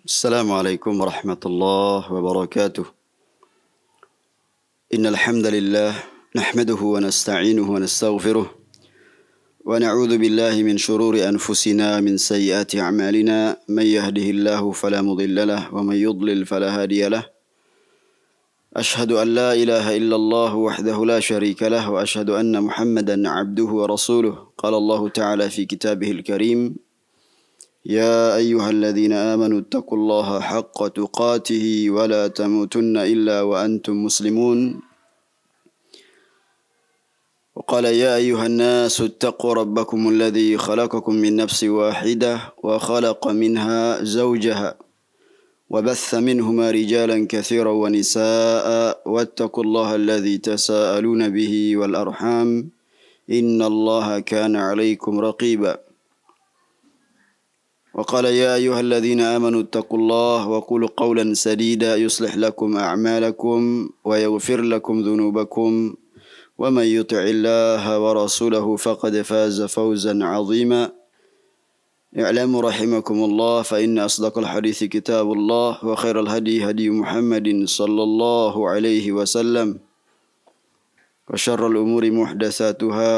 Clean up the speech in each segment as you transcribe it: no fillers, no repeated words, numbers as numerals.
السلام عليكم ورحمة الله وبركاته. إن الحمد لله نحمده ونستعينه ونستغفره ونعوذ بالله من شرور أنفسنا من سيئات أعمالنا. من يهده الله فلا مضل له ومن يضلل فلا هادي له. أشهد أن لا إله إلا الله وحده لا شريك له وأشهد أن محمدا عبده ورسوله. قال الله تعالى في كتابه الكريم: يا أيها الذين آمنوا اتقوا الله حق تقاته ولا تموتن إلا وأنتم مسلمون. وقال: يا أيها الناس اتقوا ربكم الذي خلقكم من نفس واحدة وخلق منها زوجها وبث منهما رجالا كثيرا ونساء واتقوا الله الذي تساءلون به والأرحام إن الله كان عليكم رقيبا. وقال: يا أيها الذين آمنوا اتقوا الله وقولوا قولا سديدا يصلح لكم أعمالكم ويغفر لكم ذنوبكم ومن يطع الله ورسوله فقد فاز فوزا عظيما. اعلموا رحمكم الله فإن أصدق الحديث كتاب الله وخير الهدي هدي محمد صلى الله عليه وسلم وشر الأمور محدثاتها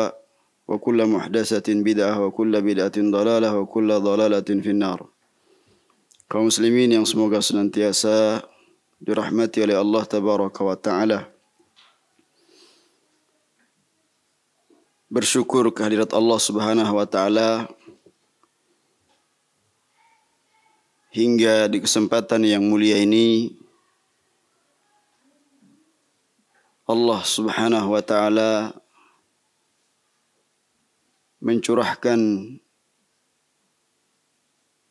وكل محدثة بدعة وكل بدعة ضلالة وكل ضلالة في النار. Kaum muslimin yang semoga senantiasa dirahmati oleh Allah Tabaraka wa Ta'ala. Bersyukur kehadirat Allah Subhanahu wa Ta'ala hingga di kesempatan yang mulia ini Allah Subhanahu wa Ta'ala mencurahkan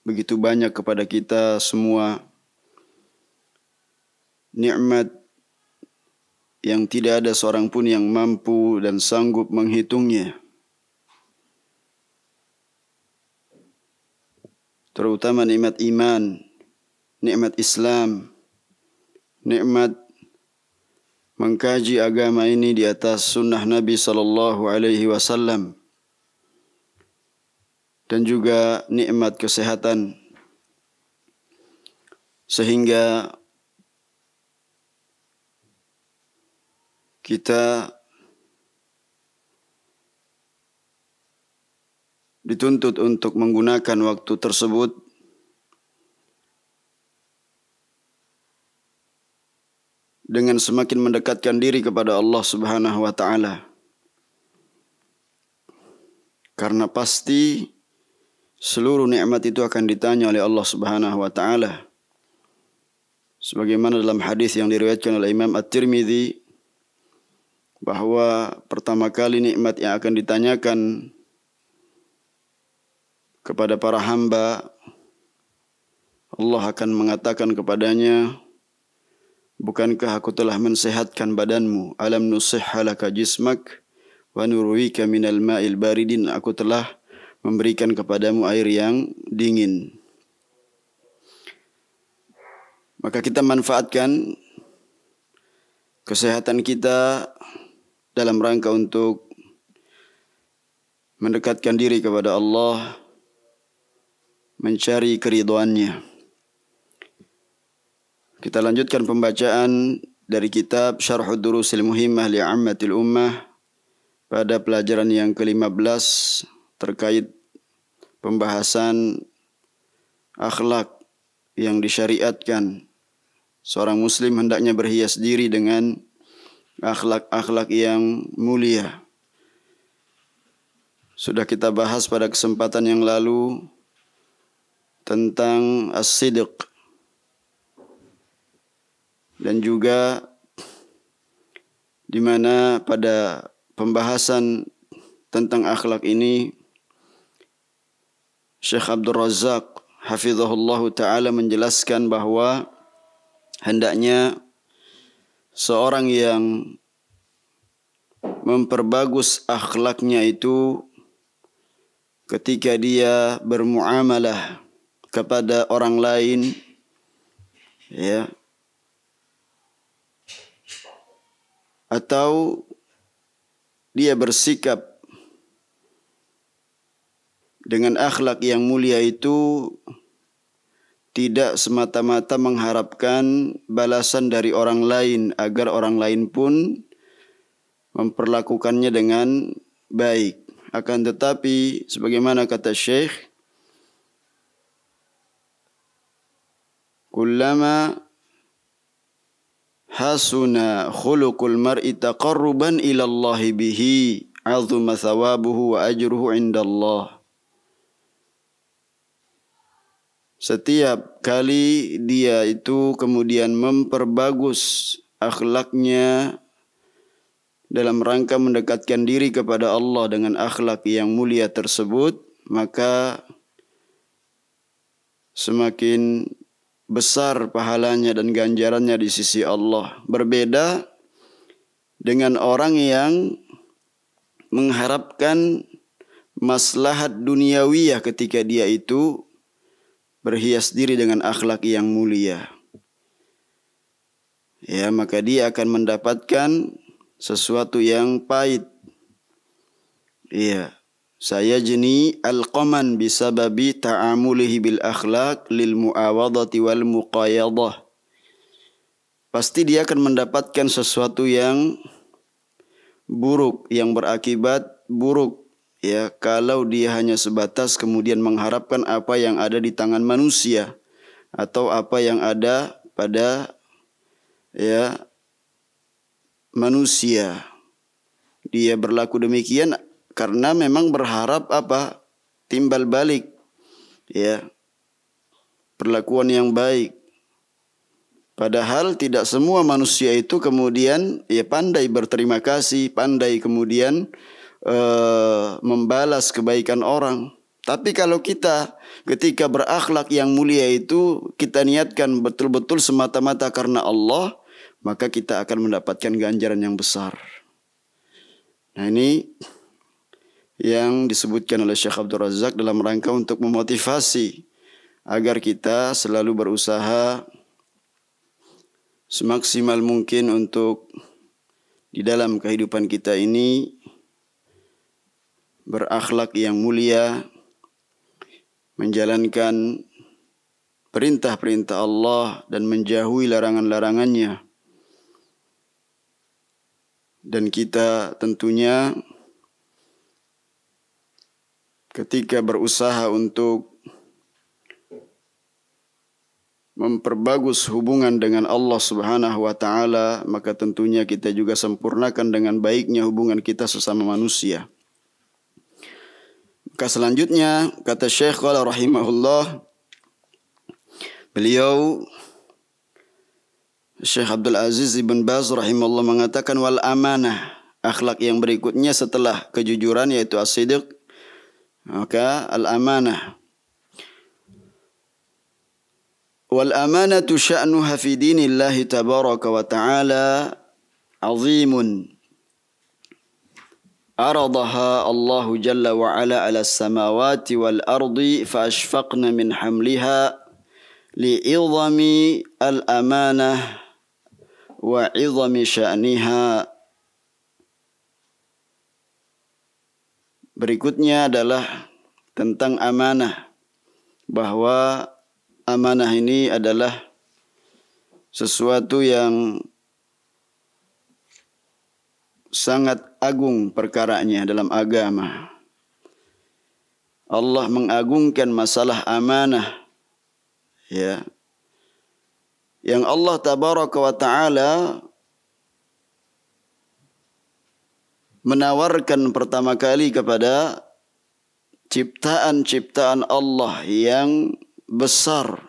begitu banyak kepada kita semua nikmat yang tidak ada seorang pun yang mampu dan sanggup menghitungnya. Terutama nikmat iman, nikmat Islam, nikmat mengkaji agama ini di atas sunnah Nabi sallallahu alaihi wasallam. Dan juga nikmat kesehatan, sehingga kita dituntut untuk menggunakan waktu tersebut dengan semakin mendekatkan diri kepada Allah Subhanahu wa Ta'ala. Karena pasti seluruh nikmat itu akan ditanya oleh Allah Subhanahu wa Ta'ala. Sebagaimana dalam hadis yang diriwayatkan oleh Imam At-Tirmidzi bahwa pertama kali nikmat yang akan ditanyakan kepada para hamba, Allah akan mengatakan kepadanya, bukankah aku telah mensehatkan badanmu? Alam nusihha laka jismak wa nurwika minal ma'il baridin. Aku telah memberikan kepadamu air yang dingin. Maka kita manfaatkan kesehatan kita dalam rangka untuk mendekatkan diri kepada Allah, mencari keridhaannya. Kita lanjutkan pembacaan dari kitab Syarhud Durusil Muhimmah li'ammatil ummah pada pelajaran yang ke-15 terkait pembahasan akhlak yang disyariatkan. Seorang muslim hendaknya berhias diri dengan akhlak-akhlak yang mulia. Sudah kita bahas pada kesempatan yang lalu tentang as-sidq, dan juga di mana pada pembahasan tentang akhlak ini Syekh Abdul Razak hafizahullahu ta'ala menjelaskan bahwa hendaknya seorang yang memperbagus akhlaknya itu ketika dia bermuamalah kepada orang lain, ya, atau dia bersikap dengan akhlak yang mulia itu tidak semata-mata mengharapkan balasan dari orang lain agar orang lain pun memperlakukannya dengan baik. Akan tetapi sebagaimana kata Syekh, kullama hasuna khuluqul mar'i taqarruban ila Allah bihi 'azuma thawabuhu wa ajruhu 'inda Allah. Setiap kali dia itu kemudian memperbagus akhlaknya dalam rangka mendekatkan diri kepada Allah dengan akhlak yang mulia tersebut, maka semakin besar pahalanya dan ganjarannya di sisi Allah. Berbeda dengan orang yang mengharapkan maslahat duniawiyah ketika dia itu berhias diri dengan akhlak yang mulia. Ya, maka dia akan mendapatkan sesuatu yang pahit. Iya. Saya jeni al-qaman bisababi ta'amulihi bil akhlaq lil muawadati wal muqayadah. Pasti dia akan mendapatkan sesuatu yang buruk, yang berakibat buruk, ya, kalau dia hanya sebatas kemudian mengharapkan apa yang ada di tangan manusia atau apa yang ada pada manusia. Dia berlaku demikian karena memang berharap apa? Timbal balik, ya, perlakuan yang baik. Padahal tidak semua manusia itu kemudian pandai berterima kasih, pandai kemudian membalas kebaikan orang. Tapi kalau kita ketika berakhlak yang mulia itu kita niatkan betul-betul semata-mata karena Allah, maka kita akan mendapatkan ganjaran yang besar. Nah, ini yang disebutkan oleh Syekh Abdul Razak dalam rangka untuk memotivasi agar kita selalu berusaha semaksimal mungkin untuk di dalam kehidupan kita ini berakhlak yang mulia, menjalankan perintah-perintah Allah dan menjauhi larangan-larangannya. Dan kita tentunya ketika berusaha untuk memperbagus hubungan dengan Allah Subhanahu wa taala, maka tentunya kita juga sempurnakan dengan baiknya hubungan kita sesama manusia. Maka selanjutnya kata Syekh qala rahimahullah, beliau Syekh Abdul Aziz Ibn Baz rahimahullah mengatakan wal amanah, akhlak yang berikutnya setelah kejujuran yaitu as-sidq, maka al-amanah. Wal amanatu sya'nuha fi dinillahi tabaraka wa ta'ala azimun. Aradaha Allah jalla wa ala ala samawati wal ardi fa ashfaqna min hamliha li'idhami al-amanah wa 'idhami sya'niha. Berikutnya adalah tentang amanah, bahwa amanah ini adalah sesuatu yang sangat agung perkaranya dalam agama. Allah mengagungkan masalah amanah, ya, yang Allah tabaraka wa ta'ala menawarkan pertama kali kepada ciptaan-ciptaan Allah yang besar,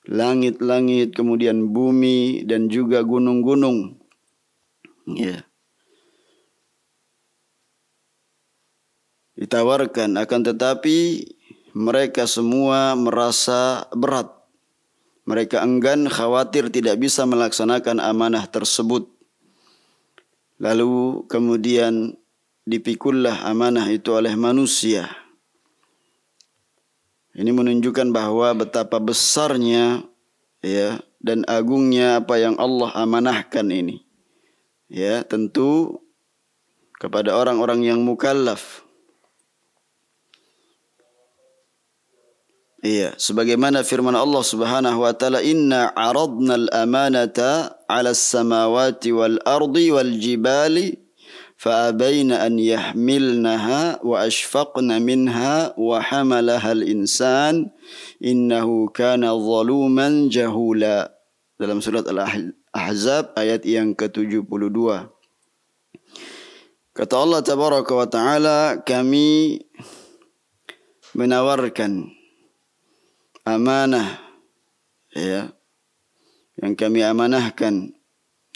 langit-langit, kemudian bumi dan juga gunung-gunung. Ya. Ditawarkan, akan tetapi mereka semua merasa berat. Mereka enggan, khawatir tidak bisa melaksanakan amanah tersebut. Lalu kemudian dipikullah amanah itu oleh manusia. Ini menunjukkan bahwa betapa besarnya, ya, dan agungnya apa yang Allah amanahkan ini. Ya, tentu kepada orang-orang yang mukallaf. Iya, sebagaimana firman Allah Subhanahu wa taala, "Inna 'aradna al-amanata 'ala as-samawati wal ardi wal jibali fa'abaina an yahmilnaha wa ashfaqna minha wa hamalaha al-insan innahu kana zaluman jahula." Dalam surat Al-Ahzab ayat yang ke-72. Kata Allah tabaraka wa taala, kami menawarkan amanah, ya, yang kami amanahkan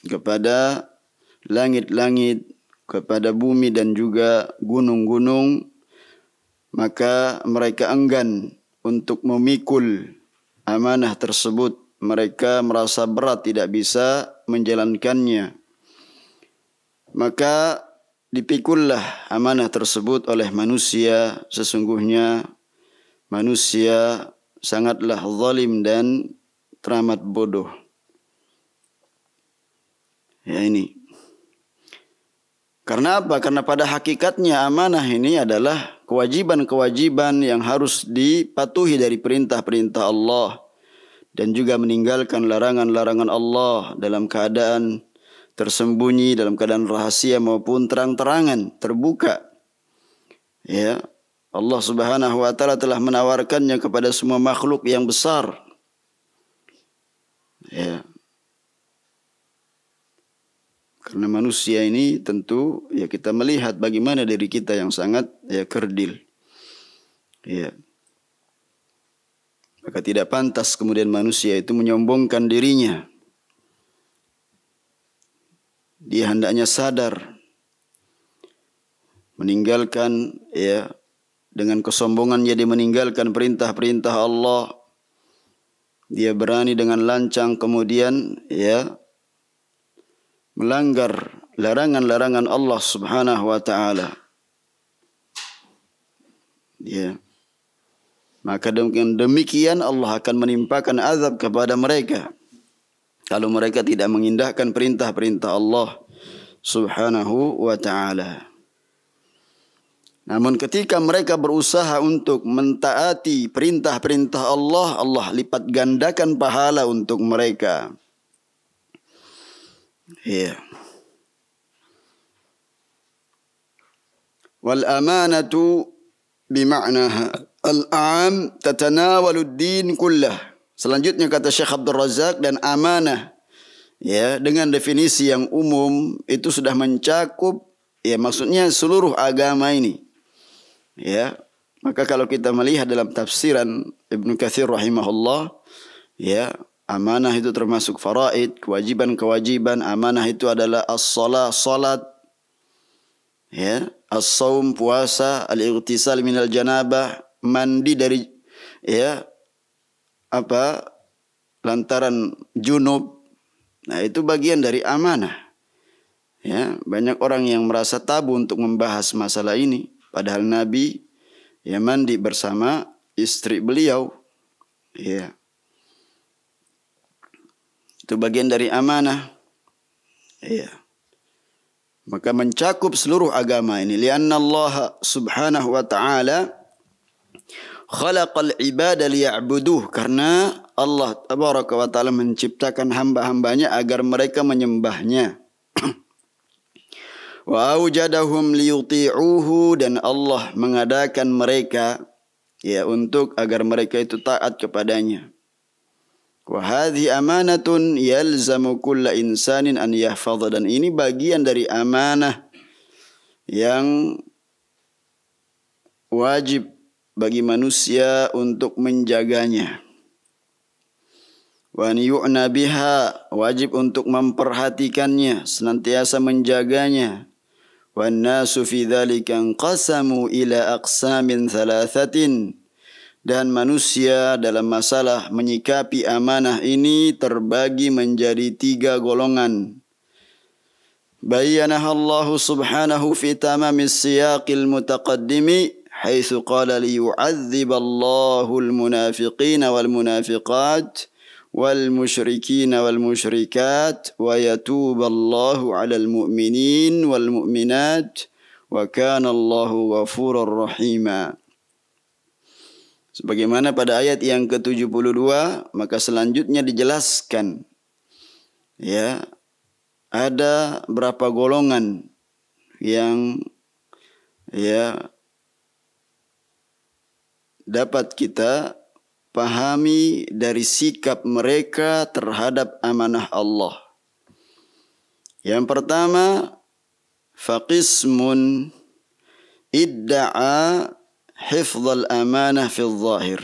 kepada langit-langit, kepada bumi dan juga gunung-gunung, maka mereka enggan untuk memikul amanah tersebut. Mereka merasa berat tidak bisa menjalankannya. Maka dipikullah amanah tersebut oleh manusia. Sesungguhnya manusia sangatlah zalim dan teramat bodoh. Ya, ini. Karena apa? Karena pada hakikatnya amanah ini adalah kewajiban-kewajiban yang harus dipatuhi dari perintah-perintah Allah dan juga meninggalkan larangan-larangan Allah dalam keadaan tersembunyi, dalam keadaan rahasia maupun terang-terangan, terbuka. Ya. Allah Subhanahu wa taala telah menawarkannya kepada semua makhluk yang besar. Ya. Karena manusia ini tentu ya kita melihat bagaimana diri kita yang sangat kerdil. Ya. Maka tidak pantas kemudian manusia itu menyombongkan dirinya. Dia hendaknya sadar, meninggalkan dengan kesombongannya dia meninggalkan perintah-perintah Allah. Dia berani dengan lancang kemudian melanggar larangan-larangan Allah Subhanahu wa taala. Ya. Maka dengan demikian Allah akan menimpakan azab kepada mereka kalau mereka tidak mengindahkan perintah-perintah Allah Subhanahu wa taala. Namun ketika mereka berusaha untuk mentaati perintah-perintah Allah, Allah lipat gandakan pahala untuk mereka. Ya. Wal amanatu bima'naha al-'am tatanawalu ad-din kullah. Selanjutnya kata Syekh Abdul Razak, dan amanah dengan definisi yang umum itu sudah mencakup maksudnya seluruh agama ini. Ya, maka kalau kita melihat dalam tafsiran Ibnu Katsir rahimahullah, amanah itu termasuk faraid, kewajiban-kewajiban. Amanah itu adalah salat, as-saum, puasa, al-ightisal minal janabah, mandi dari lantaran junub. Nah, itu bagian dari amanah. Ya, banyak orang yang merasa tabu untuk membahas masalah ini. Padahal Nabi mandi bersama istri beliau. Ya. Itu bagian dari amanah. Ya. Maka mencakup seluruh agama ini. Lianna Allah Subhanahu wa ta'ala khalaqal ibada liya'buduh. Karena Allah tabaraka wa ta'ala menciptakan hamba-hambanya agar mereka menyembahnya. Wa aujadahum liyuti'uhu, dan Allah mengadakan mereka untuk agar mereka itu taat kepadanya. Wa hadhi amanatun yalzamu kulla insanin an yahfadha, dan ini bagian dari amanah yang wajib bagi manusia untuk menjaganya. Wa an yu'na biha, wajib untuk memperhatikannya, senantiasa menjaganya. Wan nasu fi dzalika qasamu ila aqsamin thalathatin, dan manusia dalam masalah menyikapi amanah ini terbagi menjadi 3 golongan. Bayyanaha Allah subhanahu fi tamamis siyaqil mutaqaddimi haitsu qala liyu'adziballahu al-munafiqina wal munafiqat wal musyrikina wal musyrikat wa yatuballahu 'alal mu'minin wal mu'minat wa kana Allahu ghafurur rahima. Sebagaimana pada ayat yang ke-72, maka selanjutnya dijelaskan ya, ada berapa golongan yang ya dapat kita pahami dari sikap mereka terhadap amanah Allah. Yang pertama, faqismun idda'a hifdzal amanah fil zahir.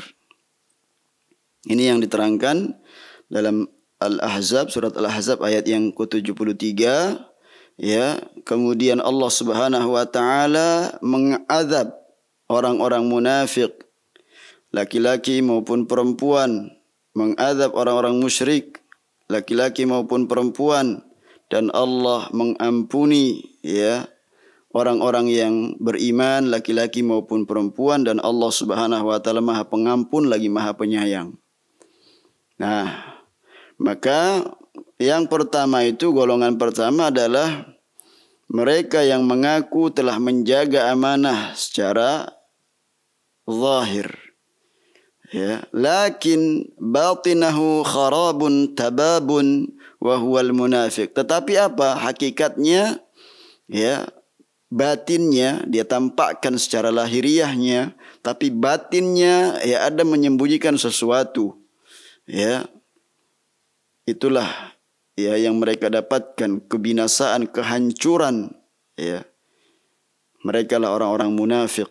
Ini yang diterangkan dalam Al-Ahzab, surat Al-Ahzab ayat yang ke-73. Ya, kemudian Allah Subhanahu wa taala mengadab orang-orang munafik, laki-laki maupun perempuan, mengadab orang-orang musyrik, laki-laki maupun perempuan, dan Allah mengampuni ya orang-orang yang beriman, laki-laki maupun perempuan, dan Allah Subhanahu wa taala Maha Pengampun lagi Maha Penyayang. Nah, maka yang pertama itu, golongan pertama adalah mereka yang mengaku telah menjaga amanah secara zahir. Ya, lakin batinahu kharabun tababun wa huwal munafiq. Tetapi apa hakikatnya? Ya, batinnya dia tampakkan secara lahiriahnya, tapi batinnya ya ada menyembunyikan sesuatu. Ya, itulah ya yang mereka dapatkan, kebinasaan, kehancuran. Ya, mereka lah orang-orang munafik.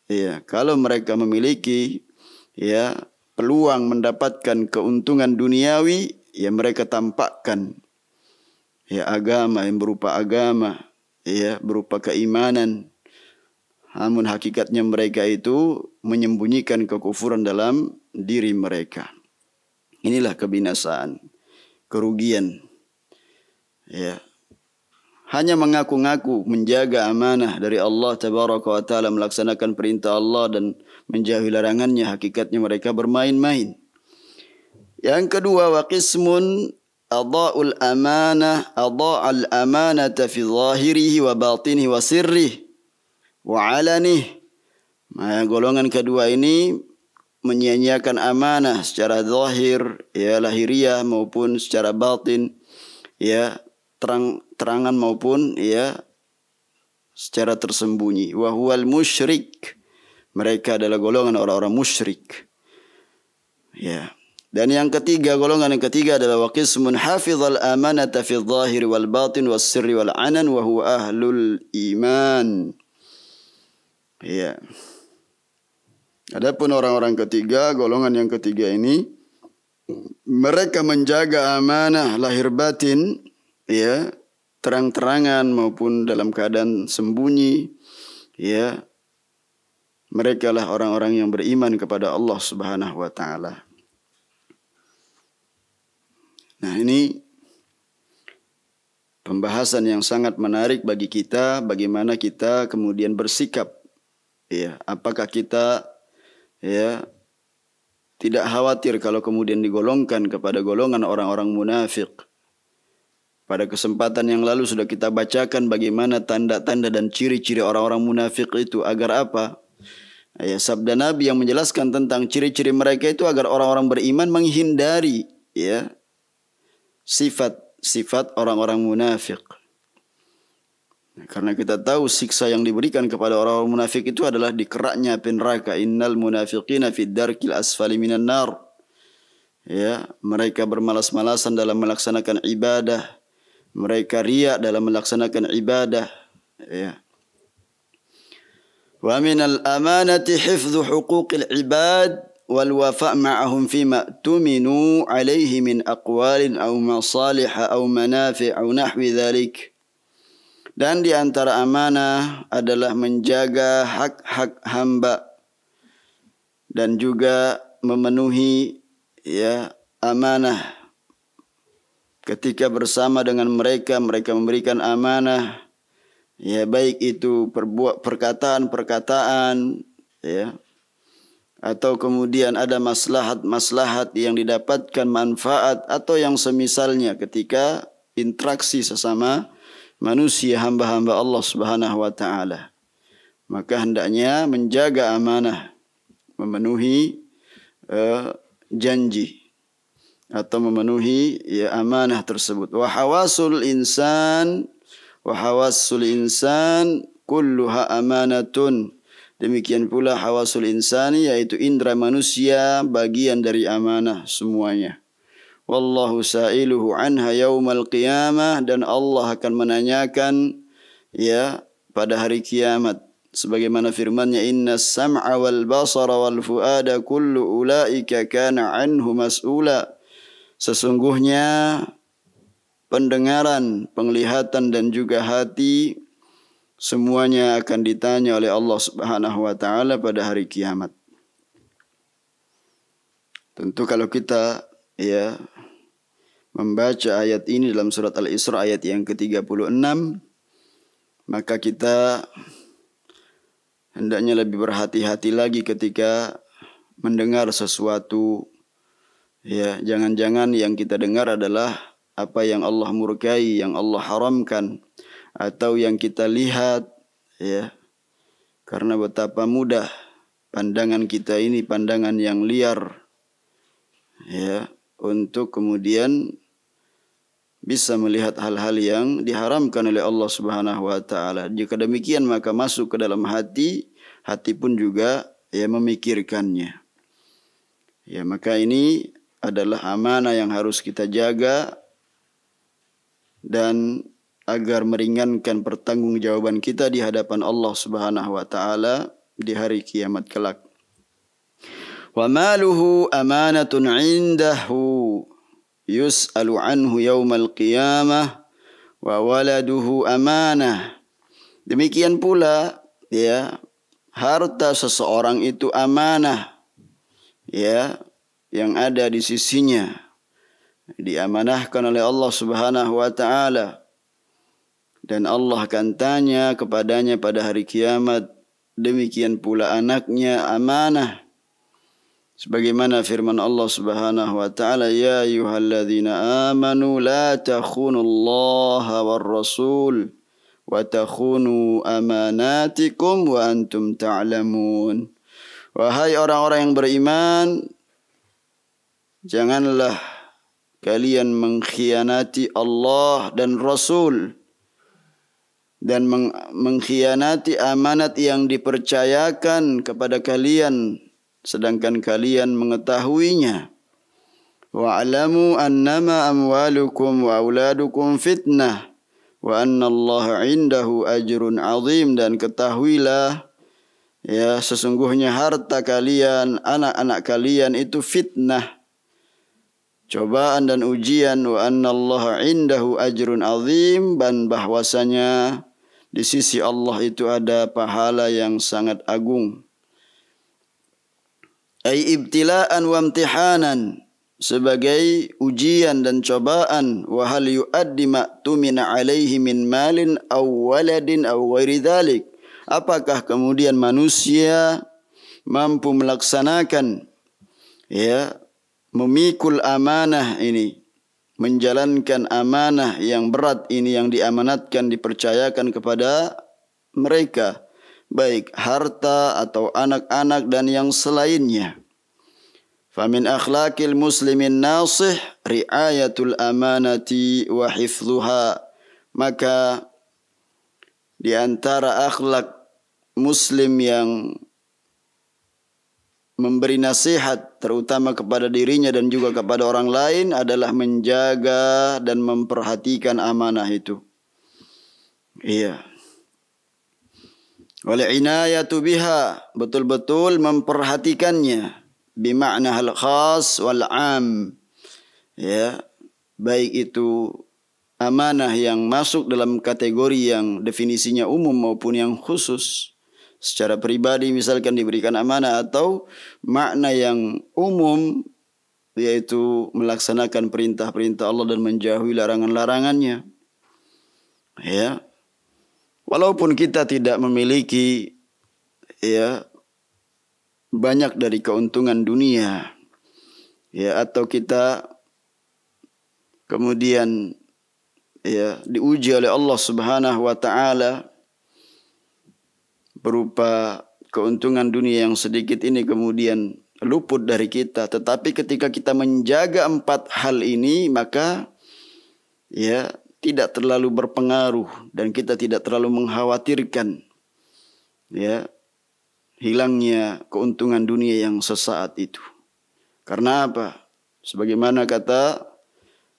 Ya, kalau mereka memiliki ya peluang mendapatkan keuntungan duniawi, ya mereka tampakkan ya agama yang berupa agama, ya berupa keimanan. Namun hakikatnya mereka itu menyembunyikan kekufuran dalam diri mereka. Inilah kebinasaan, kerugian. Ya. Hanya mengaku-ngaku menjaga amanah dari Allah Tabaraka wa Ta'ala, melaksanakan perintah Allah dan menjauhi larangannya, hakikatnya mereka bermain-main. Yang kedua, wa qismun adha'ul amanata fi zahirihi wa batinihi wa sirrihi wa alanihi. Nah, golongan kedua ini menyia-nyiakan amanah secara zahir, ya lahiriah, maupun secara batin, ya terangan maupun ya secara tersembunyi. Wa huwal musyrik. Mereka adalah golongan orang-orang musyrik. Ya. Dan yang ketiga, golongan yang ketiga adalah wa qismun hafizal amanata fi zahir wal batin was sirri wal anan wa huwa ahlul iman. Ya. Adapun orang-orang ketiga, golongan yang ketiga ini, mereka menjaga amanah lahir batin, ya, terang-terangan maupun dalam keadaan sembunyi, ya. Mereka lah orang-orang yang beriman kepada Allah Subhanahu wa taala. Nah, ini pembahasan yang sangat menarik bagi kita, bagaimana kita kemudian bersikap, ya, apakah kita ya tidak khawatir kalau kemudian digolongkan kepada golongan orang-orang munafik. Pada kesempatan yang lalu sudah kita bacakan bagaimana tanda-tanda dan ciri-ciri orang-orang munafik itu, agar apa? Ya, sabda Nabi yang menjelaskan tentang ciri-ciri mereka itu agar orang-orang beriman menghindari ya sifat-sifat orang-orang munafik. Karena kita tahu siksa yang diberikan kepada orang-orang munafik itu adalah dikeraknya api neraka. Innal munafiqina fid darkil asfali minan nar. Ya, mereka bermalas-malasan dalam melaksanakan ibadah. Mereka riya dalam melaksanakan ibadah. Ya. Wa minal amanati hifdzu huquqil ibad wal wafa' ma'ahum fima tuminu alaihi min aqwalin aw masalih aw manafi' aw nahwi dzalik. Dan di antara amanah adalah menjaga hak-hak hamba dan juga memenuhi ya amanah. Ketika bersama dengan mereka, mereka memberikan amanah, ya baik itu perkataan-perkataan, ya, atau kemudian ada maslahat-maslahat yang didapatkan manfaat atau yang semisalnya ketika interaksi sesama manusia, hamba-hamba Allah Subhanahu wa taala. Maka hendaknya menjaga amanah, memenuhi janji atau memenuhi amanah tersebut. Wa hawasul insan kulluha amanatun. Demikian pula hawasul insani, yaitu indera manusia, bagian dari amanah semuanya. Wallahu sa'iluhu anha yaumal qiyamah, dan Allah akan menanyakan pada hari kiamat. Sebagaimana firman-Nya, innas sam'a wal basara wal fuada kullu ulaika kana anhu mas'ula. Sesungguhnya pendengaran, penglihatan dan juga hati semuanya akan ditanya oleh Allah Subhanahu wa taala pada hari kiamat. Tentu kalau kita membaca ayat ini dalam surat Al-Isra ayat yang ke-36, maka kita hendaknya lebih berhati-hati lagi ketika mendengar sesuatu. Jangan-jangan yang kita dengar adalah apa yang Allah murkai, yang Allah haramkan, atau yang kita lihat, karena betapa mudah pandangan kita ini, pandangan yang liar, untuk kemudian bisa melihat hal-hal yang diharamkan oleh Allah Subhanahu wa taala. Jika demikian, maka masuk ke dalam hati pun juga memikirkannya. Maka ini adalah amanah yang harus kita jaga, dan agar meringankan pertanggungjawaban kita di hadapan Allah Subhanahu wa taala di hari kiamat kelak. Wa maluhu amanatun 'indahu yus'alu anhu yaumal qiyamah wa waladuhu amanah. Demikian pula harta seseorang itu amanah yang ada di sisinya, diamanahkan oleh Allah Subhanahu wa taala. Dan Allah akan tanya kepadanya pada hari kiamat. Demikian pula anaknya amanah. Sebagaimana firman Allah Subhanahu wa taala, ya ayyuhalladzina amanu la takhunullaha war rasul wa takhunu amanatikum wa antum ta'lamun. Wahai orang-orang yang beriman, janganlah kalian mengkhianati Allah dan Rasul, dan mengkhianati amanat yang dipercayakan kepada kalian, sedangkan kalian mengetahuinya. Wa'alamu annama amwalukum wa auladukum fitnah wa anna Allah indahu ajrun azim. Dan ketahuilah, sesungguhnya harta kalian, anak-anak kalian itu fitnah, cobaan dan ujian. Wa anna Allah indahu ajrun azim, dan bahwasanya di sisi Allah itu ada pahala yang sangat agung. Ai ibtilaan wa imtihanan, sebagai ujian dan cobaan. Wa hal yuaddi ma tumina alaihi min malin aw waladin aw ghairi dzalik. Apakah kemudian manusia mampu melaksanakan memikul amanah ini, menjalankan amanah yang berat ini yang diamanatkan, dipercayakan kepada mereka, baik harta atau anak-anak dan yang selainnya. Famin akhlaqil muslimin nasih riayatul amanati wa hifdhuha. Maka di antara akhlak muslim yang memberi nasihat terutama kepada dirinya dan juga kepada orang lain adalah menjaga dan memperhatikan amanah itu. Wal inayatu biha, betul-betul memperhatikannya, bimakna hal khas wal am. Baik itu amanah yang masuk dalam kategori yang definisinya umum maupun yang khusus. Secara pribadi misalkan diberikan amanah, atau makna yang umum, yaitu melaksanakan perintah-perintah Allah dan menjauhi larangan-larangannya. Walaupun kita tidak memiliki banyak dari keuntungan dunia, atau kita kemudian diuji oleh Allah Subhanahu wa taala berupa keuntungan dunia yang sedikit ini kemudian luput dari kita. Tetapi ketika kita menjaga 4 hal ini, maka ya tidak terlalu berpengaruh dan kita tidak terlalu mengkhawatirkan ya hilangnya keuntungan dunia yang sesaat itu. Karena apa? Sebagaimana kata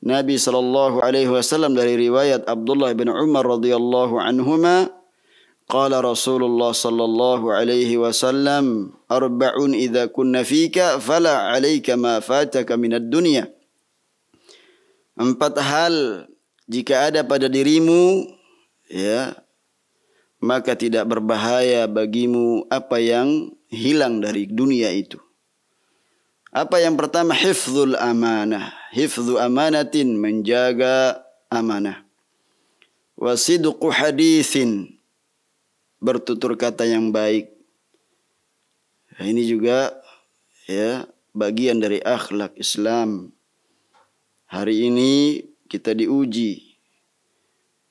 Nabi SAW dari riwayat Abdullah bin Umar radhiyallahu anhuma, qala Rasulullah sallallahu alaihi wasallam, arba'un idza kunna fika fala 'alaika ma fataka minad dunya. 4 hal jika ada pada dirimu, ya, maka tidak berbahaya bagimu apa yang hilang dari dunia itu. Apa yang pertama? Hifdzul amanah. Hifdzu amanatin, menjaga amanah. Wasidqu hadithin, bertutur kata yang baik. Nah, ini juga ya bagian dari akhlak Islam. Hari ini kita diuji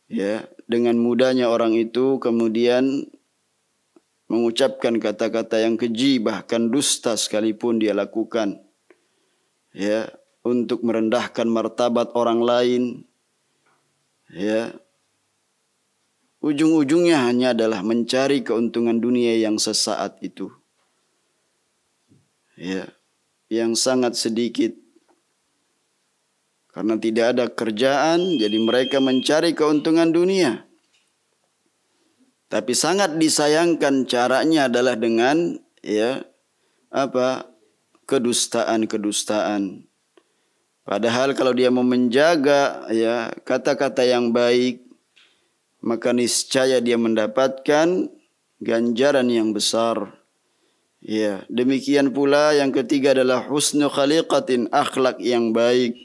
ya dengan mudahnya orang itu kemudian mengucapkan kata-kata yang keji, bahkan dusta sekalipun dia lakukan ya untuk merendahkan martabat orang lain. Ya, ujung-ujungnya hanya adalah mencari keuntungan dunia yang sesaat itu, ya, yang sangat sedikit. Karena tidak ada kerjaan, jadi mereka mencari keuntungan dunia. Tapi sangat disayangkan caranya adalah dengan ya kedustaan-kedustaan. Padahal kalau dia mau menjaga ya kata-kata yang baik, maka niscaya dia mendapatkan ganjaran yang besar. Ya, demikian pula yang ketiga adalah husnu khaliqatin, akhlak yang baik.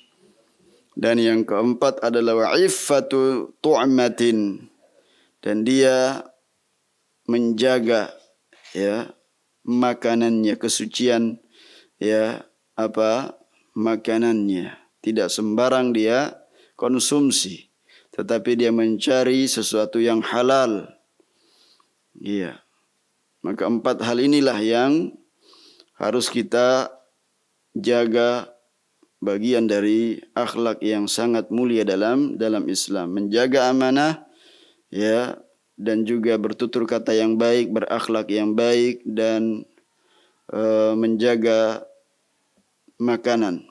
Dan yang keempat adalah iffatu tu'matin, dan dia menjaga ya makanannya, kesucian ya makanannya, tidak sembarang dia konsumsi, tetapi dia mencari sesuatu yang halal. Iya. Maka 4 hal inilah yang harus kita jaga, bagian dari akhlak yang sangat mulia dalam Islam. Menjaga amanah ya, dan juga bertutur kata yang baik, berakhlak yang baik, dan menjaga makanan.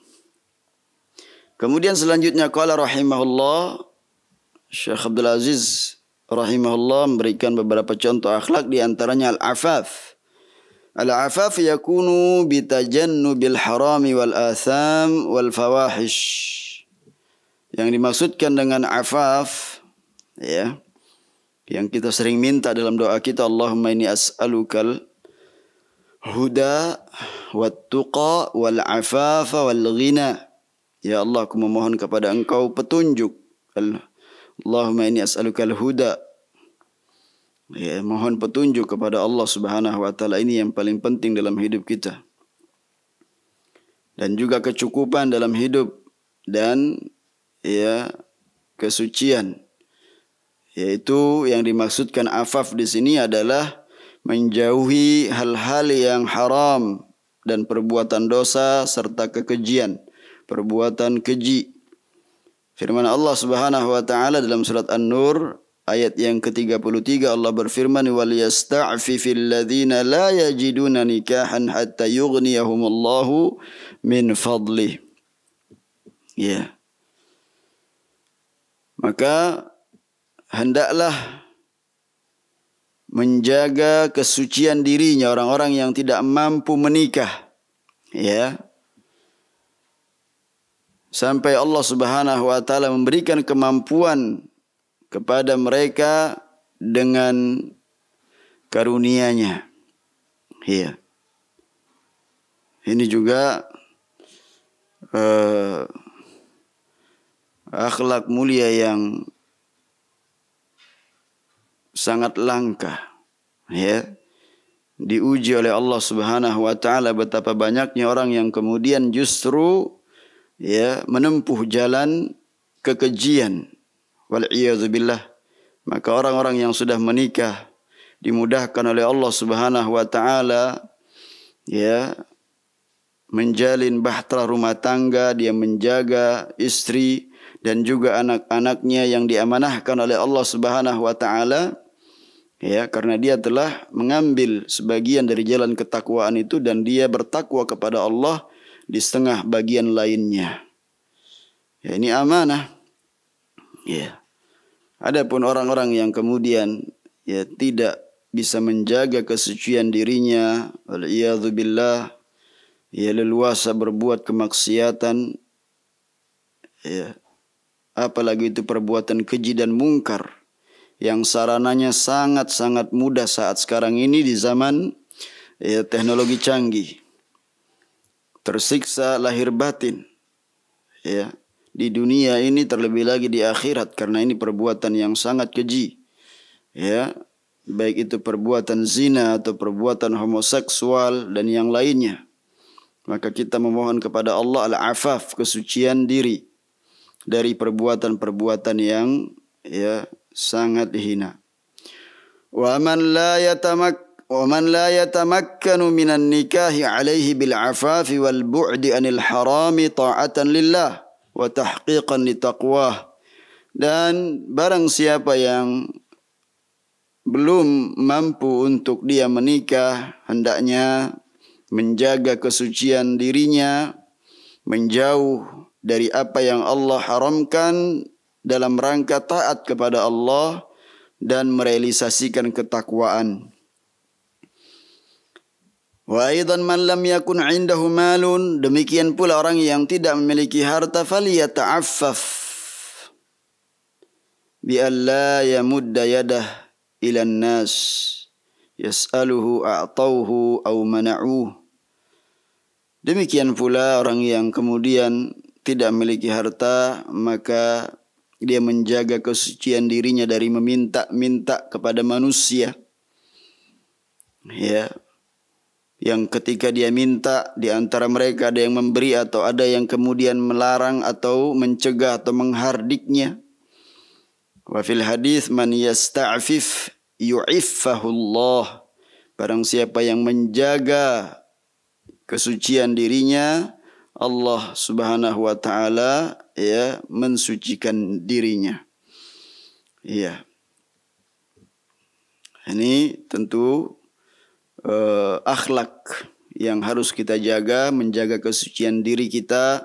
Kemudian selanjutnya qala rahimahullah, Syekh Abdul Aziz rahimahullah memberikan beberapa contoh akhlak, di antaranya al-afaf. Al-afaf yakunu bitajannubil harami wal atham wal fawahish. Yang dimaksudkan dengan afaf ya, yang kita sering minta dalam doa kita, Allahumma inni as'alukal huda wat tuqa wal afafa wal ghina. Ya Allah, aku memohon kepada Engkau petunjuk. Allahumma inni as'alukal huda. Ya, mohon petunjuk kepada Allah Subhanahu wa taala. Ini yang paling penting dalam hidup kita. Dan juga kecukupan dalam hidup dan ya kesucian. Yaitu yang dimaksudkan afaf di sini adalah menjauhi hal-hal yang haram dan perbuatan dosa serta kekejian, perbuatan keji. Firman Allah Subhanahu wa taala dalam surat An-Nur ayat yang ke-33, Allah berfirman, wal yasta'fifil ladzina la yajiduna nikahan hatta yughniyahumullahu min fadlih. Ya. Maka hendaklah menjaga kesucian dirinya orang-orang yang tidak mampu menikah, ya, sampai Allah Subhanahu wa taala memberikan kemampuan kepada mereka dengan karunia-Nya. Ya. Ini juga akhlak mulia yang sangat langka, ya. Diuji oleh Allah Subhanahu wa taala betapa banyaknya orang yang kemudian justru ya menempuh jalan kekejian, wal iyadzu billah. Maka orang-orang yang sudah menikah dimudahkan oleh Allah Subhanahu wa taala, ya, menjalin bahtera rumah tangga, dia menjaga istri dan juga anak-anaknya yang diamanahkan oleh Allah Subhanahu wa taala, ya, karena dia telah mengambil sebagian dari jalan ketakwaan itu dan dia bertakwa kepada Allah di setengah bagian lainnya. Ya, ini amanah. Ya. Adapun orang-orang yang kemudian, ya, tidak bisa menjaga kesucian dirinya, waliyadzubillah, ya, leluasa berbuat kemaksiatan, ya, apalagi itu perbuatan keji dan mungkar yang sarananya sangat-sangat mudah saat sekarang ini di zaman, ya, teknologi canggih. Tersiksa lahir batin, ya, di dunia ini terlebih lagi di akhirat, karena ini perbuatan yang sangat keji, ya, baik itu perbuatan zina atau perbuatan homoseksual dan yang lainnya. Maka kita memohon kepada Allah al-afaf, kesucian diri dari perbuatan-perbuatan yang, ya, sangat hina. Wa man la yatamakkanu minan nikahi alaihi bil afafi wal bu'di anil harami ta'atan lillah wa tahqiqan li taqwah. Dan barang siapa yang belum mampu untuk dia menikah, hendaknya menjaga kesucian dirinya, menjauh dari apa yang Allah haramkan dalam rangka taat kepada Allah dan merealisasikan ketakwaan. Wa aidan man lam yakun 'indahu malun, demikian pula orang yang tidak memiliki harta, falyata'affaf bi alla yamudda yadah ila an-nas yas'aluhu a'tauhu aw mana'uh. Demikian pula orang yang kemudian tidak memiliki harta, maka dia menjaga kesucian dirinya dari meminta-minta kepada manusia, ya, yang ketika dia minta, di antara mereka ada yang memberi atau ada yang kemudian melarang atau mencegah atau menghardiknya. Wa fil hadis man yasta'fif yu'iffahu Allah. Barang siapa yang menjaga kesucian dirinya, Allah Subhanahu wa taala, ya, mensucikan dirinya. Iya. Ini tentu akhlak yang harus kita jaga, menjaga kesucian diri kita,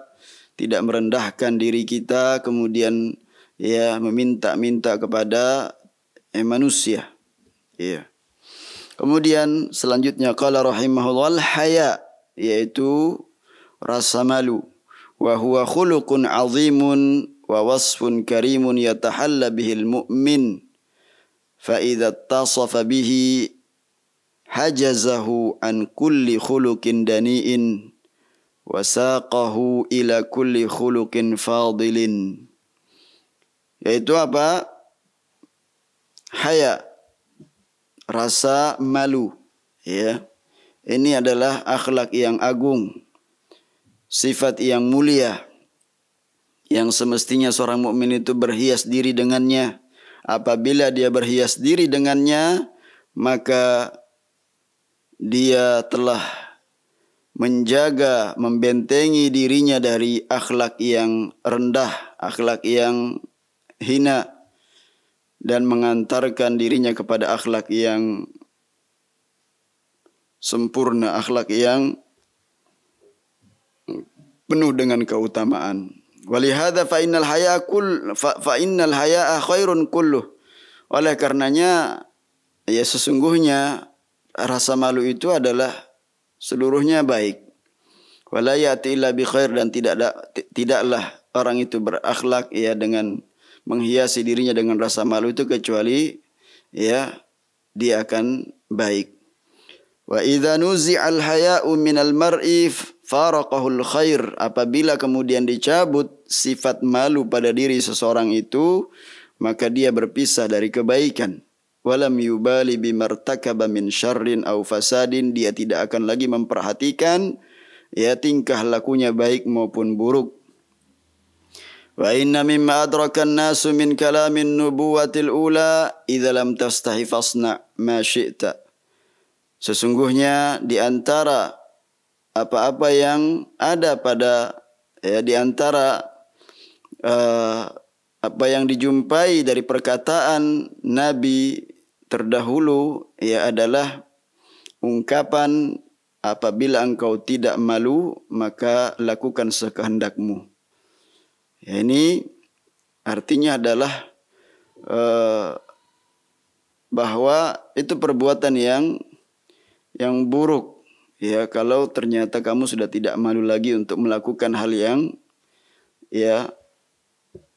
tidak merendahkan diri kita, kemudian, ya, meminta-minta kepada manusia. Ya. Kemudian selanjutnya qala rahimahullah al-haya, yaitu rasa malu, wa huwa khuluqun 'azimun wa wasfun karimun yatahalla bihil mu'min fa idza tasafa bihi hajazahu an kulli khuluqin dani'in wa saqahu ila kulli khuluqin fadilin. Yaitu apa? Haya, rasa malu, ya. Ini adalah akhlak yang agung, sifat yang mulia, yang semestinya seorang mukmin itu berhias diri dengannya. Apabila dia berhias diri dengannya, maka dia telah menjaga, membentengi dirinya dari akhlak yang rendah, akhlak yang hina, dan mengantarkan dirinya kepada akhlak yang sempurna, akhlak yang penuh dengan keutamaan. Walihada fa innal haya'a khairun kulluh. Oleh karenanya, ya, sesungguhnya rasa malu itu adalah seluruhnya baik. Wala ya'ti illa bi khair, dan tidaklah orang itu berakhlak, ya, dengan menghiasi dirinya dengan rasa malu itu kecuali, ya, dia akan baik. Wa idza nuzi'al haya'u minal mar'i faraqahul khair. Apabila kemudian dicabut sifat malu pada diri seseorang itu, maka dia berpisah dari kebaikan. Walam yubali bimartakaba min syarrin aw fasadin. Dia tidak akan lagi memperhatikan, ya, tingkah lakunya baik maupun buruk. Wa inna mimma adraka an-nasu min kalamin nubuwatil ula idza lam tastahi fasna ma syi'ta. Sesungguhnya di antara apa-apa yang ada pada di antara apa yang dijumpai dari perkataan Nabi terdahulu adalah ungkapan apabila engkau tidak malu maka lakukan sekehendakmu. Ini artinya adalah bahwa itu perbuatan yang buruk kalau ternyata kamu sudah tidak malu lagi untuk melakukan hal yang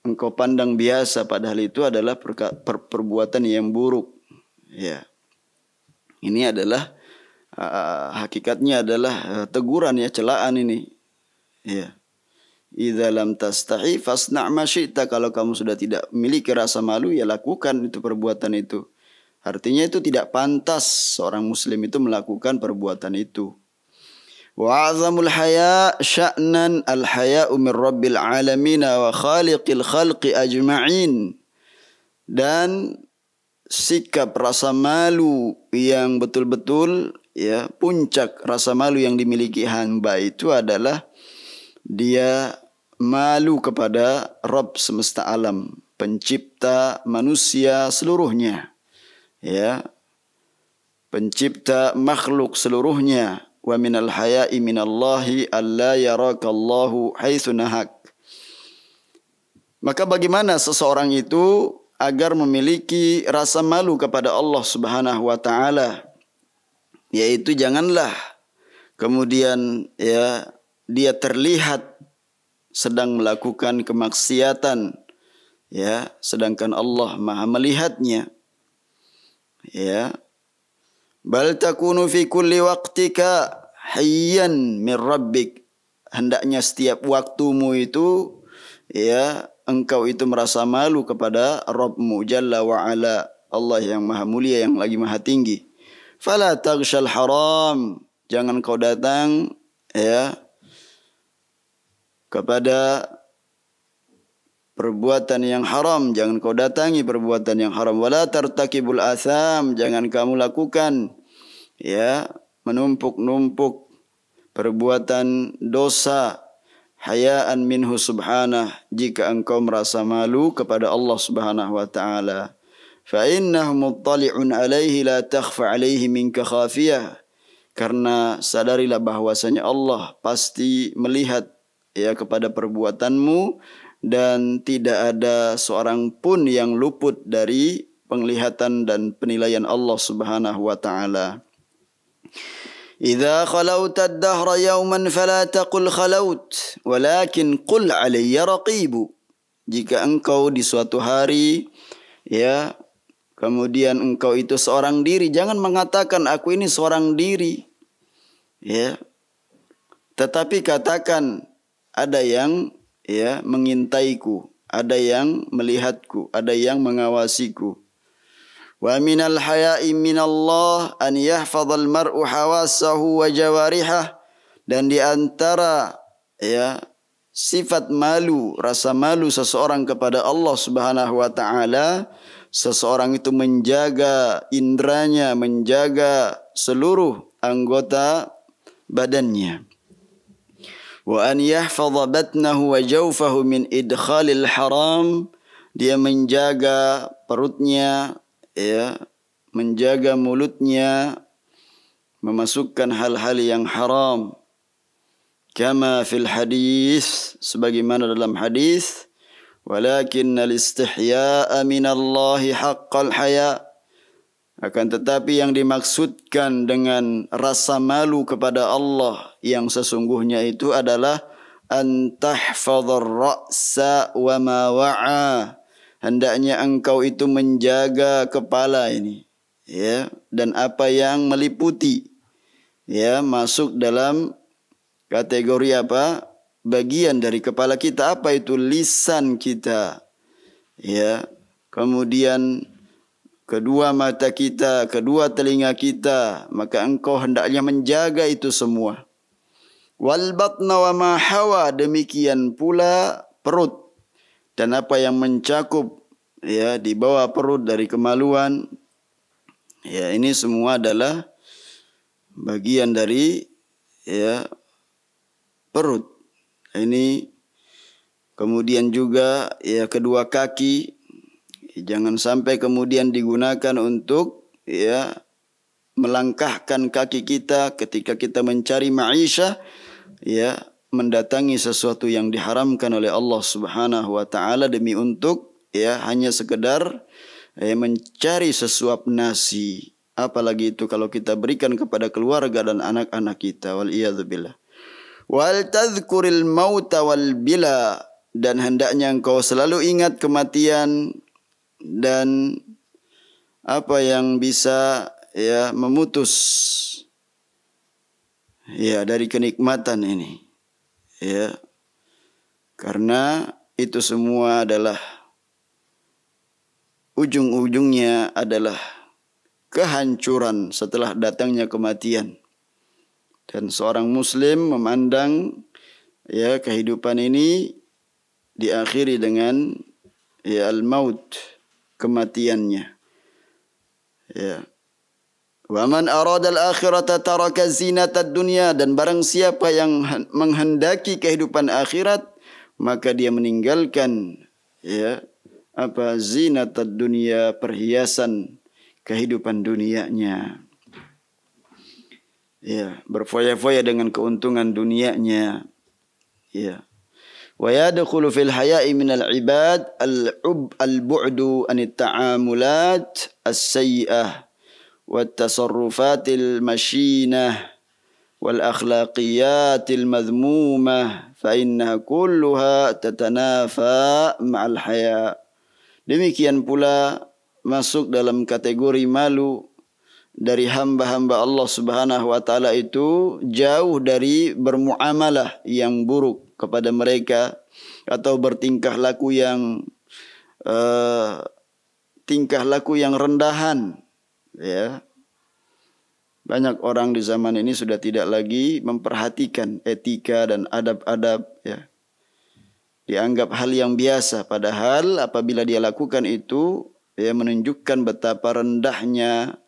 engkau pandang biasa, padahal itu adalah perbuatan yang buruk. Ini adalah hakikatnya adalah teguran celaan ini. Idza lam tastahi fasna' ma syi'ta. Kalau kamu sudah tidak memiliki rasa malu, lakukan itu perbuatan itu. Artinya itu tidak pantas seorang muslim itu melakukan perbuatan itu. Wa 'azamul haya' sya'nan al-haya'u min rabbil alamin wa khaliqil khalqi ajma'in. Dan sikap rasa malu yang betul-betul puncak rasa malu yang dimiliki hamba itu adalah dia malu kepada Rabb semesta alam, pencipta manusia seluruhnya, pencipta makhluk seluruhnya. Wa minal haya'i minallahi alla yarakallahu haitsu nahak. Maka bagaimana seseorang itu agar memiliki rasa malu kepada Allah Subhanahu wa taala? Yaitu janganlah kemudian dia terlihat sedang melakukan kemaksiatan sedangkan Allah Maha melihatnya. Bal takunu fi kulli waqtika hayyan min rabbik. Hendaknya setiap waktumu itu engkau itu merasa malu kepada Rabbmu Jalla wa Ala, Allah yang Maha Mulia, yang lagi Maha Tinggi. Fala taghshal haram. Jangan kau datang kepada perbuatan yang haram, jangan kau datangi perbuatan yang haram. Wala tartakibul atham, jangan kamu lakukan menumpuk-numpuk perbuatan dosa. Hayaan minhu subhanah, jika engkau merasa malu kepada Allah Subhanahu wa taala. Fa innahu muttali'un alaihi la takhfa alaihi minka khafiyah. Karena sadarilah bahwasanya Allah pasti melihat kepada perbuatanmu, dan tidak ada seorang pun yang luput dari penglihatan dan penilaian Allah Subhanahu wa taala. Idza khalauta ad-dahra yawman fala taqul khalaut walakin qul alayya raqibu. Jika engkau di suatu hari kemudian engkau itu seorang diri, jangan mengatakan aku ini seorang diri. Tetapi katakan ada yang mengintaiku, ada yang melihatku, ada yang mengawasiku. Wa minal haya'i minallah an yahfadhal mar'u hawasahu wa jawarihah. Dan di antara sifat malu, rasa malu seseorang kepada Allah Subhanahu wa taala, seseorang itu menjaga indranya, menjaga seluruh anggota badannya. Wa an yahfadha batnahu wa jawfahu min idkhalil haram. Dia menjaga perutnya, menjaga mulutnya, memasukkan hal-hal yang haram. Kama fil hadis, sebagaimana dalam hadis, walakinnal istihya'a minallahi haqqal haya'. Akan tetapi yang dimaksudkan dengan rasa malu kepada Allah yang sesungguhnya itu adalah an tahfadhar ra'sa wa ma wa'a. Hendaknya engkau itu menjaga kepala ini, dan apa yang meliputi, masuk dalam kategori apa? Bagian dari kepala kita. Apa itu? Lisan kita, kemudian kedua mata kita, kedua telinga kita. Maka engkau hendaknya menjaga itu semua. Wal batna wa ma hawa, demikian pula perut dan apa yang mencakup ya di bawah perut dari kemaluan, ya ini semua adalah bagian dari ya perut. Ini kemudian juga ya kedua kaki, jangan sampai kemudian digunakan untuk ya melangkahkan kaki kita ketika kita mencari maisha, ya mendatangi sesuatu yang diharamkan oleh Allah Subhanahu wa taala demi untuk ya hanya sekedar mencari sesuap nasi. Apalagi itu kalau kita berikan kepada keluarga dan anak-anak kita, wal iyadzubillah. Wal tadhkuril mauta wal bila, dan hendaknya engkau selalu ingat kematian dan apa yang bisa ya memutus ya dari kenikmatan ini, ya, karena itu semua adalah ujung-ujungnya adalah kehancuran setelah datangnya kematian. Dan seorang muslim memandang ya kehidupan ini diakhiri dengan ya al-maut, kematiannya. Ya. Wa man arada al-akhirata taraka zinatad dunya, dan barang siapa yang menghendaki kehidupan akhirat maka dia meninggalkan ya apa zinatad dunya, perhiasan kehidupan dunianya. Ya, berfoya-foya dengan keuntungan dunianya. Ya. Wa yadkhulu fil haya'i min al-ibad al-bu'du an at-ta'amulat as-sayyi'ah wat tasarrufatil mashinah wal akhlaqiyatil madhmumah fa innaha kulluha tatanafa ma'al haya'. Demikian pula masuk dalam kategori malu dari hamba-hamba Allah Subhanahu wa taala itu jauh dari bermuamalah yang buruk kepada mereka atau bertingkah laku yang rendahan, ya. Banyak orang di zaman ini sudah tidak lagi memperhatikan etika dan adab-adab, ya. Dianggap hal yang biasa, padahal apabila dia lakukan itu ya menunjukkan betapa rendahnya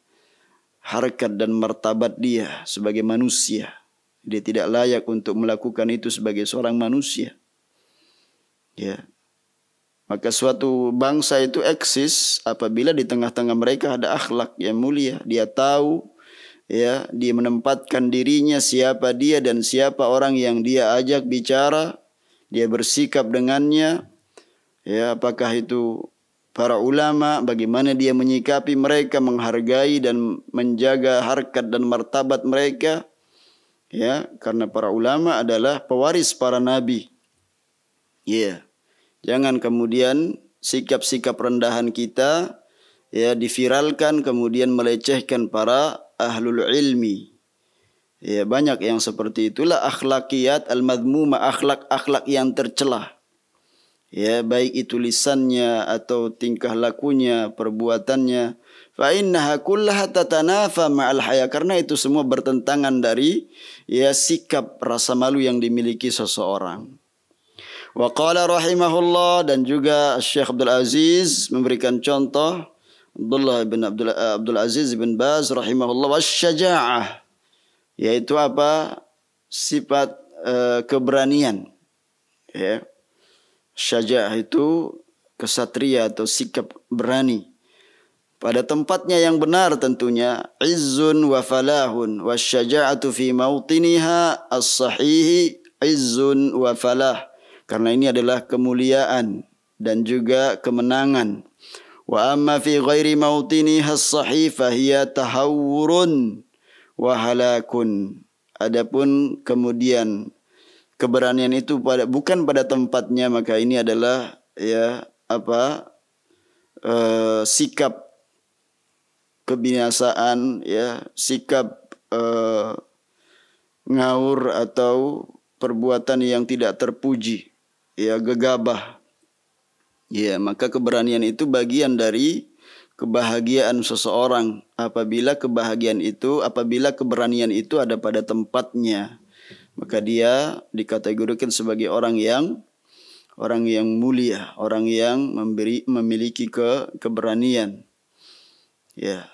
harkat dan martabat dia sebagai manusia. Dia tidak layak untuk melakukan itu sebagai seorang manusia. Ya. Maka suatu bangsa itu eksis apabila di tengah-tengah mereka ada akhlak yang mulia. Dia tahu, ya, dia menempatkan dirinya siapa dia dan siapa orang yang dia ajak bicara. Dia bersikap dengannya. Ya, apakah itu para ulama, bagaimana dia menyikapi mereka, menghargai dan menjaga harkat dan martabat mereka. Ya, karena para ulama adalah pewaris para nabi. Ya. Jangan kemudian sikap-sikap rendahan kita ya diviralkan kemudian melecehkan para ahlul ilmi. Ya, banyak yang seperti itulah akhlakiyat al-madhmumah, akhlak-akhlak yang tercelah. Ya, baik itu lisannya atau tingkah lakunya, perbuatannya. Fa innaha kullaha tatanafa ma'al haya, karena itu semua bertentangan dari ya sikap rasa malu yang dimiliki seseorang. Wa qala rahimahullah, dan juga Syekh Abdul Aziz memberikan contoh, Abdul Aziz bin Baz rahimahullah, wasyaja'ah, yaitu apa? Sifat keberanian. Ya. Syaja'ah itu kesatria atau sikap berani. Pada tempatnya yang benar tentunya. Izzun wa falahun. Wasyaja'atu fi mautiniha as-sahihi izzun wa falah. Karena ini adalah kemuliaan dan juga kemenangan. Wa amma fi ghairi mautiniha as-sahih fahiya tahawurun wa halakun. Adapun kemudian keberanian itu bukan pada tempatnya, maka ini adalah ya apa sikap kebinasaan, ya, sikap ngaur atau perbuatan yang tidak terpuji, ya, gegabah. Ya, maka keberanian itu bagian dari kebahagiaan seseorang apabila keberanian itu ada pada tempatnya. Maka dia dikategorikan sebagai orang yang orang yang mulia, orang yang memiliki keberanian. Ya.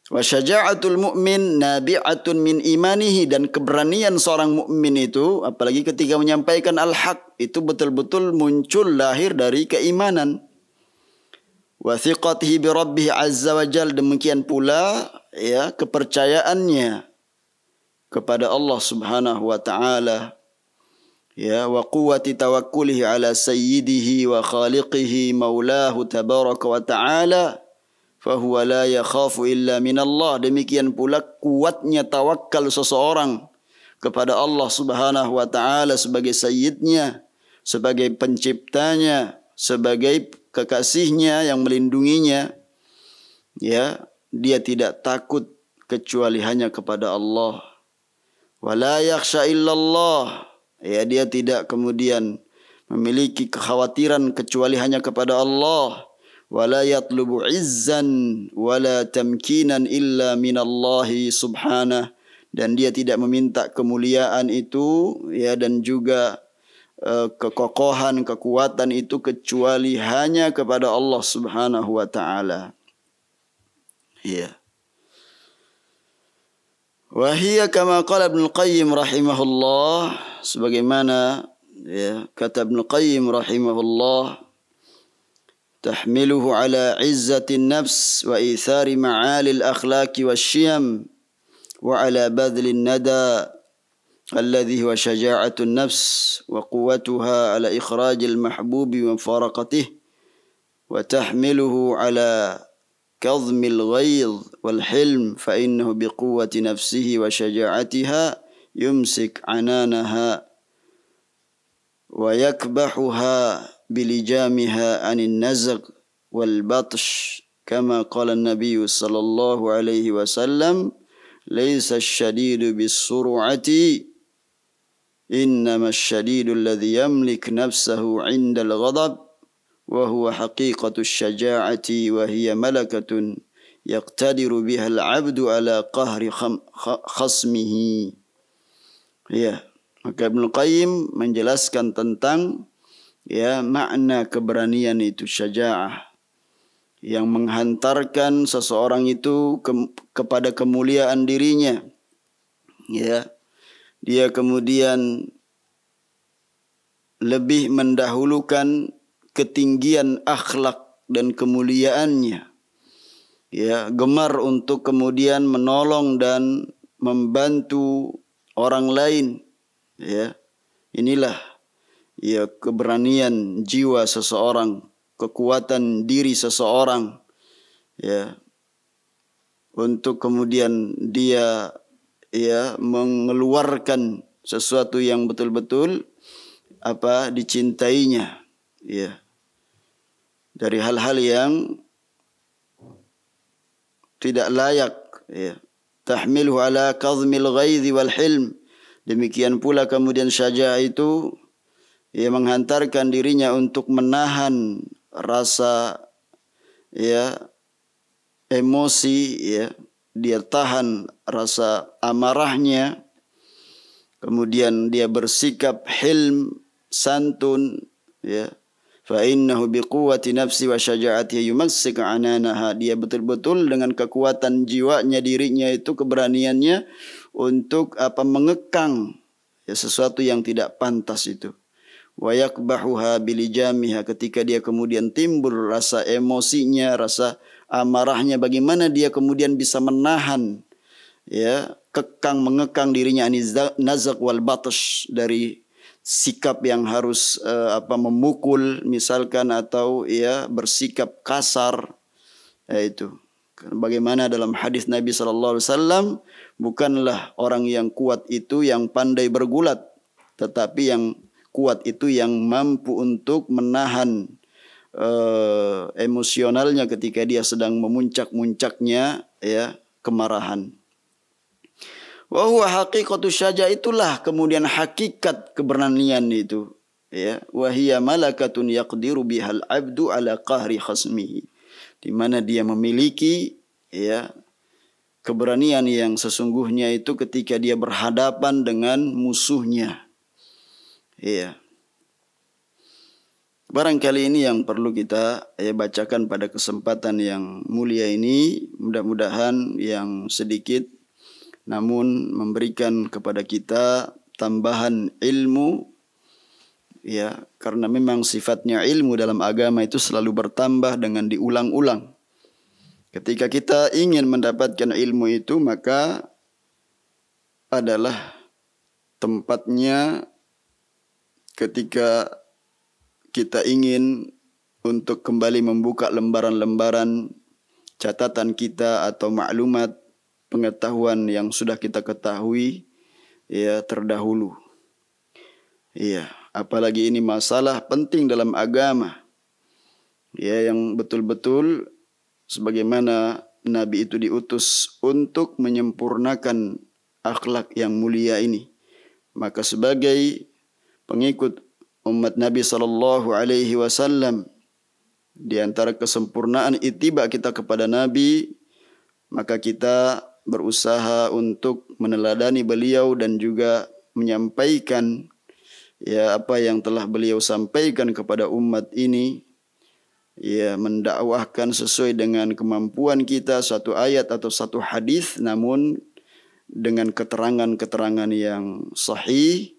Wa syaja'atul mu'min nabi'atun min imanihi, dan keberanian seorang mukmin itu apalagi ketika menyampaikan al-haq itu betul-betul muncul lahir dari keimanan. Wa thiqatihi bi rabbih azza wa jal, demikian pula ya kepercayaannya kepada Allah Subhanahu wa taala. Ya, wa quwwati tawakkulihi ala sayyidihi wa khaliqihi maulahu tabaraka wa ta'ala, fahuwa la yakhafu illa minallah. Demikian pula kuatnya tawakal seseorang kepada Allah Subhanahu wa taala sebagai sayyidnya, sebagai penciptanya, sebagai kekasihnya yang melindunginya. Ya, dia tidak takut kecuali hanya kepada Allah. Wala yakhsha illallah. Ya, dia tidak kemudian memiliki kekhawatiran kecuali hanya kepada Allah. Wala yatlubu izzan wala tamkinan illa minallahi subhanah. Dan dia tidak meminta kemuliaan itu ya, dan juga kekokohan, kekuatan itu kecuali hanya kepada Allah Subhanahu wa taala. Ya. Wahia kama qala Ibnu Qayyim rahimahullah, sebagaimana ya kata Ibnu Qayyim rahimahullah, tahmiluhu ala izzatin nafs wa ithari ma'ali al-akhlaqi wasyiyam wa ala badlin nada alladhi huwa syaja'atun nafs wa quwwatuha ala ikhrajil mahbubi wa mufaraqatihi, wa tahmiluhu ala كظم الغيظ والحلم فإنه بقوة نفسه وشجاعتها يمسك عنانها ويكبحها بلجامها عن النزغ والبطش كما قال النبي صلى الله عليه وسلم ليس الشديد بالسرعة إنما الشديد الذي يملك نفسه عند الغضب وهو حقيقة الشجاعة وهي ملكة يقتدر بها العبد على قهر خصمه. Ya, maka Ibnu Qayyim menjelaskan tentang ya makna keberanian itu, syaja'ah, yang menghantarkan seseorang itu kepada kemuliaan dirinya. Ya, dia kemudian lebih mendahulukan ketinggian akhlak dan kemuliaannya. Ya, gemar untuk kemudian menolong dan membantu orang lain. Ya, inilah ya keberanian jiwa seseorang, kekuatan diri seseorang. Ya, untuk kemudian dia ya mengeluarkan sesuatu yang betul-betul dicintainya. Ya, dari hal-hal yang tidak layak. Ya. Tahmiluhu ala kadhmil ghaidhi wal hilm. Demikian pula kemudian syaja'ah itu ya menghantarkan dirinya untuk menahan rasa ya emosi, ya. Dia tahan rasa amarahnya. Kemudian dia bersikap hilm, santun, ya. Fa innahu biquwwati nafsi wa syaja'atihi yumassik ananaha. Dia betul-betul dengan kekuatan jiwanya, dirinya itu, keberaniannya untuk mengekang ya sesuatu yang tidak pantas itu. Wa yakbahuha bilijamiha, ketika dia kemudian timbul rasa emosinya, rasa amarahnya, bagaimana dia kemudian bisa menahan ya, mengekang dirinya nazaq wal batash, dari sikap yang harus memukul misalkan, atau ya bersikap kasar, yaitu bagaimana dalam hadis Nabi SAW, bukanlah orang yang kuat itu yang pandai bergulat, tetapi yang kuat itu yang mampu untuk menahan emosionalnya ketika dia sedang memuncak-muncaknya ya kemarahan. Wa huwa haqiqatu syaja', itulah kemudian hakikat keberanian itu, ya. Wa hiya malakatun yaqdiru bihal abdu ala qahri khasmihi, di mana dia memiliki ya keberanian yang sesungguhnya itu ketika dia berhadapan dengan musuhnya. Ya. Barangkali ini yang perlu kita bacakan pada kesempatan yang mulia ini. Mudah-mudahan yang sedikit namun memberikan kepada kita tambahan ilmu, ya, karena memang sifatnya ilmu dalam agama itu selalu bertambah dengan diulang-ulang. Ketika kita ingin mendapatkan ilmu itu, maka adalah tempatnya ketika kita ingin untuk kembali membuka lembaran-lembaran catatan kita atau maklumat pengetahuan yang sudah kita ketahui ya terdahulu. Iya, apalagi ini masalah penting dalam agama. Ya, yang betul-betul sebagaimana Nabi itu diutus untuk menyempurnakan akhlak yang mulia ini. Maka sebagai pengikut umat Nabi SAW, di antara kesempurnaan ittiba kita kepada Nabi, maka kita berusaha untuk meneladani beliau dan juga menyampaikan ya apa yang telah beliau sampaikan kepada umat ini, ya, mendakwahkan sesuai dengan kemampuan kita satu ayat atau satu hadis, namun dengan keterangan-keterangan yang sahih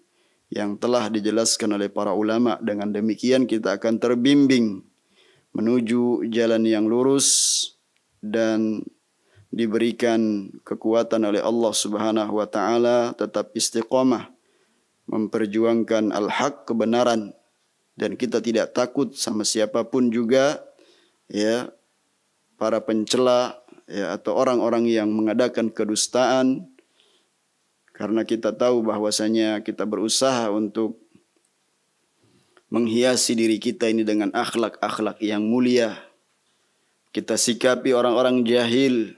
yang telah dijelaskan oleh para ulama. Dengan demikian kita akan terbimbing menuju jalan yang lurus dan diberikan kekuatan oleh Allah Subhanahu wa taala tetap istiqamah memperjuangkan al-haq, kebenaran, dan kita tidak takut sama siapapun juga, ya, para pencela ya atau orang-orang yang mengadakan kedustaan, karena kita tahu bahwasanya kita berusaha untuk menghiasi diri kita ini dengan akhlak-akhlak yang mulia. Kita sikapi orang-orang jahil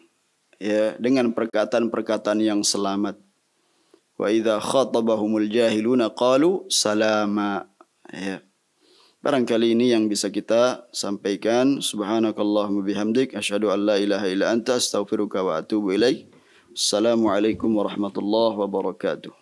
ya dengan perkataan-perkataan yang selamat. Wa idza khatabahumul jahiluna qalu salama. Ya. Barangkali ini yang bisa kita sampaikan. Subhanakallahumma bihamdik asyhadu an la ilaha illa anta astaghfiruka wa atubu ilaik. Assalamualaikum warahmatullahi wabarakatuh.